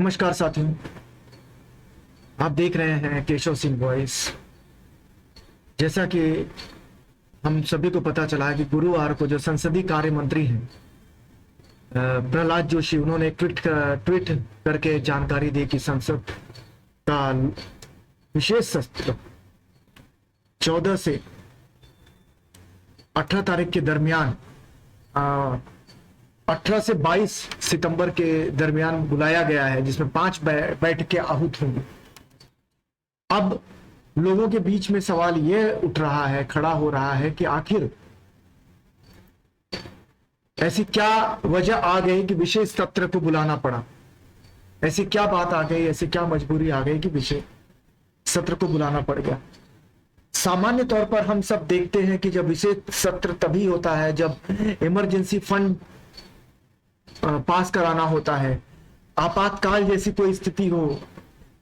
नमस्कार साथियों, आप देख रहे हैं केशव सिंह वॉइस। जैसा कि हम सभी को पता चला है कि गुरुवार को जो संसदीय कार्य मंत्री हैं प्रहलाद जोशी, उन्होंने एक ट्वीट करके जानकारी दी कि संसद का विशेष सत्र 14 से 18 तारीख के दरमियान 18 से 22 सितंबर के दरमियान बुलाया गया है, जिसमें 5 बैठकें आहूत होंगी। अब लोगों के बीच में सवाल यह उठ रहा है, खड़ा हो रहा है कि आखिर ऐसी क्या वजह आ गई कि विशेष सत्र को बुलाना पड़ा। ऐसी क्या बात आ गई, ऐसी क्या मजबूरी आ गई कि विशेष सत्र को बुलाना पड़ गया। सामान्य तौर पर हम सब देखते हैं कि जब विशेष सत्र तभी होता है जब इमरजेंसी फंड पास कराना होता है, आपातकाल जैसी कोई स्थिति हो,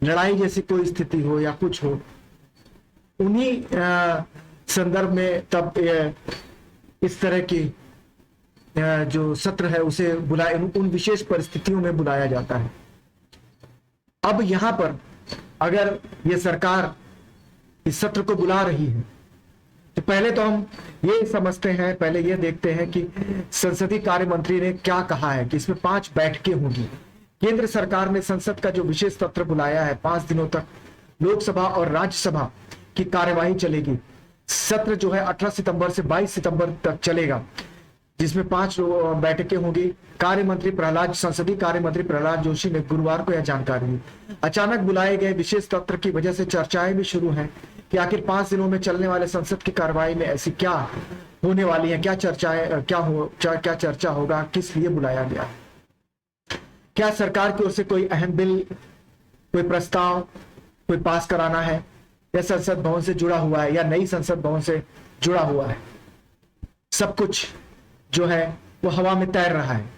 लड़ाई जैसी कोई स्थिति हो या कुछ हो। उन्हीं संदर्भ में तब इस तरह की जो सत्र है उसे उन विशेष परिस्थितियों में बुलाया जाता है। अब यहां पर अगर ये सरकार इस सत्र को बुला रही है तो पहले तो हम ये समझते हैं, पहले ये देखते हैं कि संसदीय कार्य मंत्री ने क्या कहा है कि इसमें 5 बैठकें होंगी। केंद्र सरकार ने संसद का जो विशेष सत्र बुलाया है, 5 दिनों तक लोकसभा और राज्यसभा की कार्यवाही चलेगी। सत्र जो है 18 सितंबर से 22 सितंबर तक चलेगा, जिसमें 5 बैठकें होंगी। संसदीय कार्य मंत्री प्रहलाद जोशी ने गुरुवार को यह जानकारी दी। अचानक बुलाए गए विशेष सत्र की वजह से चर्चाएं भी शुरू हैं कि आखिर 5 दिनों में चलने वाले संसद की कार्रवाई में ऐसी क्या होने वाली है, क्या चर्चा होगा, किस लिए बुलाया गया। क्या सरकार की ओर से कोई अहम बिल, कोई प्रस्ताव, कोई पास कराना है, या संसद भवन से जुड़ा हुआ है, या नई संसद भवन से जुड़ा हुआ है। सब कुछ जो है वो हवा में तैर रहा है।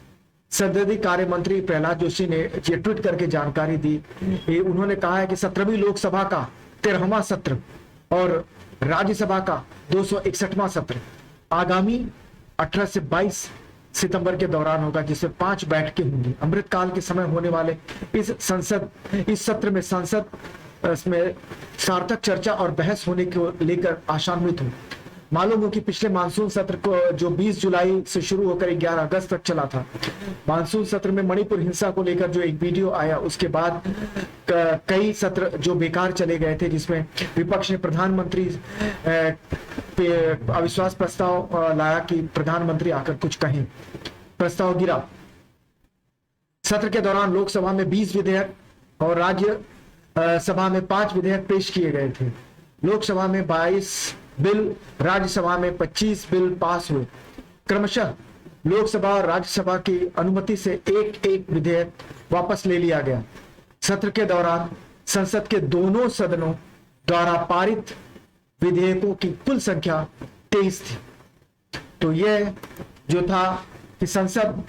संसदीय कार्य मंत्री प्रहलाद जोशी ने ये ट्वीट करके जानकारी दी। उन्होंने कहा है कि 17वीं लोकसभा का 13वां सत्र और राज्यसभा का 261वां सत्र आगामी 18 से 22 सितंबर के दौरान होगा, जिसमें 5 बैठकें होंगी। अमृतकाल के समय होने वाले इस सत्र में संसद में सार्थक चर्चा और बहस होने को लेकर आशान्वित हूं। मालूम हो कि पिछले मानसून सत्र को जो 20 जुलाई से शुरू होकर 11 अगस्त तक चला था, मानसून सत्र में मणिपुर हिंसा को लेकर जो एक वीडियो आया, उसके बाद कई सत्र जो बेकार चले गए थे, जिसमें विपक्ष ने प्रधानमंत्री पे अविश्वास प्रस्ताव लाया कि प्रधानमंत्री आकर कुछ कहें। प्रस्ताव गिरा। सत्र के दौरान लोकसभा में 20 विधेयक और राज्य सभा में 5 विधेयक पेश किए गए थे। लोकसभा में 22 बिल, राज्यसभा में 25 बिल पास हुए। क्रमशः लोकसभा और राज्यसभा की अनुमति से एक विधेयक वापस ले लिया गया। सत्र के दौरान संसद के दोनों सदनों द्वारा पारित विधेयकों की कुल संख्या 23 थी। तो यह जो था कि संसद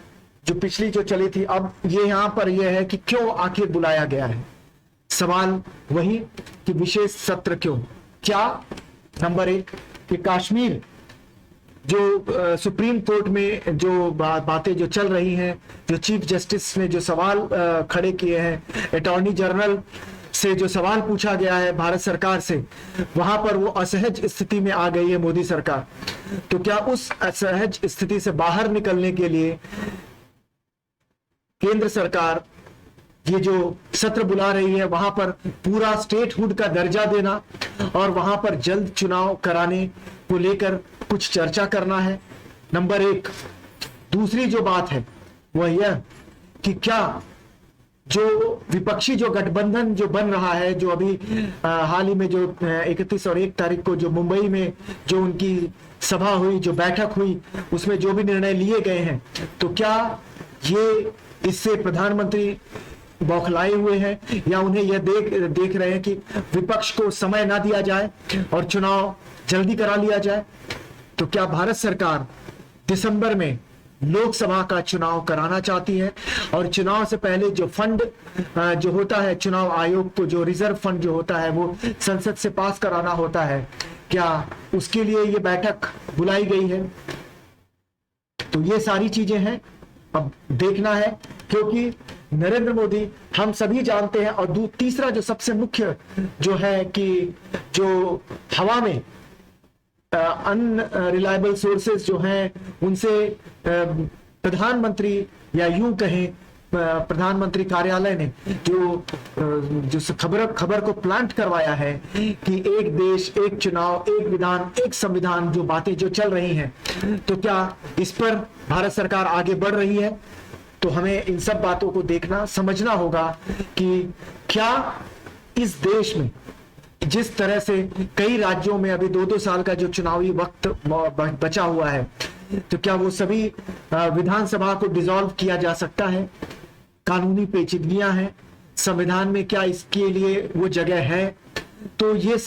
जो पिछली जो चली थी, अब ये यहां पर यह है कि क्यों आखिर बुलाया गया है। सवाल वही कि विशेष सत्र क्यों। क्या नंबर 1 कि कश्मीर जो सुप्रीम कोर्ट में जो बातें जो चल रही हैं, जो चीफ जस्टिस ने जो सवाल खड़े किए हैं, अटॉर्नी जनरल से जो सवाल पूछा गया है भारत सरकार से, वहां पर वो असहज स्थिति में आ गई है मोदी सरकार। तो क्या उस असहज स्थिति से बाहर निकलने के लिए केंद्र सरकार ये जो सत्र बुला रही है, वहां पर पूरा स्टेटहुड का दर्जा देना और वहां पर जल्द चुनाव कराने को लेकर कुछ चर्चा करना है। नंबर 1। दूसरी जो बात है वह यह कि क्या जो विपक्षी जो गठबंधन जो बन रहा है, जो अभी हाल ही में जो 31 और 1 तारीख को जो मुंबई में जो उनकी सभा हुई, जो बैठक हुई, उसमें जो भी निर्णय लिए गए हैं, तो क्या ये इससे प्रधानमंत्री बौखलाए हुए हैं, या उन्हें यह देख रहे हैं कि विपक्ष को समय ना दिया जाए और चुनाव जल्दी करा लिया जाए। तो क्या भारत सरकार दिसंबर में लोकसभा का चुनाव कराना चाहती है, और चुनाव से पहले जो फंड जो होता है, चुनाव आयोग को जो रिजर्व फंड जो होता है वो संसद से पास कराना होता है, क्या उसके लिए ये बैठक बुलाई गई है। तो ये सारी चीजें हैं, अब देखना है, क्योंकि नरेंद्र मोदी हम सभी जानते हैं। और तीसरा जो सबसे मुख्य जो है कि जो हवा में अनरिलायबल सोर्सेस जो हैं उनसे प्रधानमंत्री या यूं कहें प्रधानमंत्री कार्यालय ने जो खबर को प्लांट करवाया है कि एक देश एक चुनाव एक विधान एक संविधान, जो बातें जो चल रही हैं, तो क्या इस पर भारत सरकार आगे बढ़ रही है? तो हमें इन सब बातों को देखना समझना होगा कि क्या इस देश में जिस तरह से कई राज्यों में अभी 2-2 साल का जो चुनावी वक्त बचा हुआ है, तो क्या वो सभी विधानसभा को डिसॉल्व किया जा सकता है? कानूनी पेचीदगियां हैं संविधान में, क्या इसके लिए वो जगह है? तो ये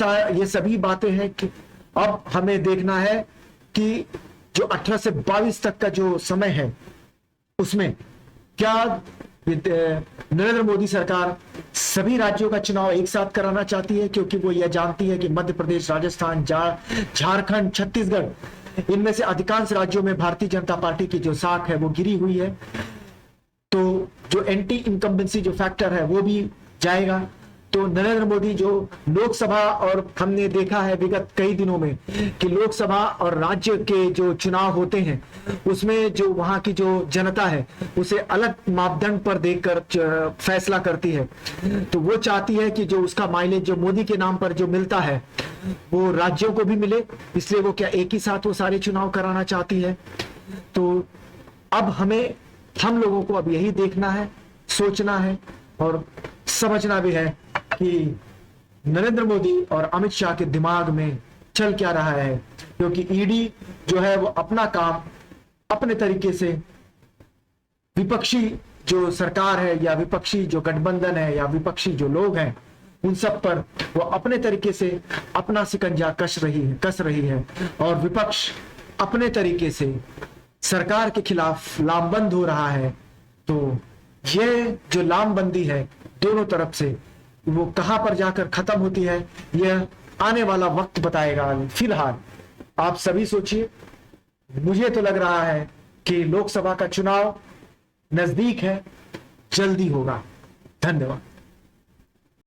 सभी बातें हैं कि अब हमें देखना है कि जो 18 से 22 तक का जो समय है उसमें क्या नरेंद्र मोदी सरकार सभी राज्यों का चुनाव एक साथ कराना चाहती है, क्योंकि वो यह जानती है कि मध्य प्रदेश, राजस्थान, झारखंड, छत्तीसगढ़, इनमें से अधिकांश राज्यों में भारतीय जनता पार्टी की जो साख है वो गिरी हुई है। तो जो एंटी इनकम्बेंसी जो फैक्टर है वो भी जाएगा। तो नरेंद्र मोदी जो लोकसभा, और हमने देखा है विगत कई दिनों में कि लोकसभा और राज्य के जो चुनाव होते हैं उसमें जो वहां की जो जनता है उसे अलग मापदंड पर देखकर फैसला करती है। तो वो चाहती है कि जो उसका माइलेज जो मोदी के नाम पर जो मिलता है वो राज्यों को भी मिले, इसलिए वो क्या एक ही साथ वो सारे चुनाव कराना चाहती है। तो अब हम लोगों को अब यही देखना है, सोचना है और समझना भी है कि नरेंद्र मोदी और अमित शाह के दिमाग में चल क्या रहा है, क्योंकि ईडी जो है वो अपना काम अपने तरीके से विपक्षी जो सरकार है या विपक्षी जो गठबंधन है या विपक्षी जो लोग हैं उन सब पर वो अपने तरीके से अपना शिकंजा कस रही है और विपक्ष अपने तरीके से सरकार के खिलाफ लामबंद हो रहा है। तो ये जो लामबंदी है दोनों तरफ से वो कहां पर जाकर खत्म होती है यह आने वाला वक्त बताएगा। फिलहाल आप सभी सोचिए, मुझे तो लग रहा है कि लोकसभा का चुनाव नजदीक है, जल्दी होगा। धन्यवाद।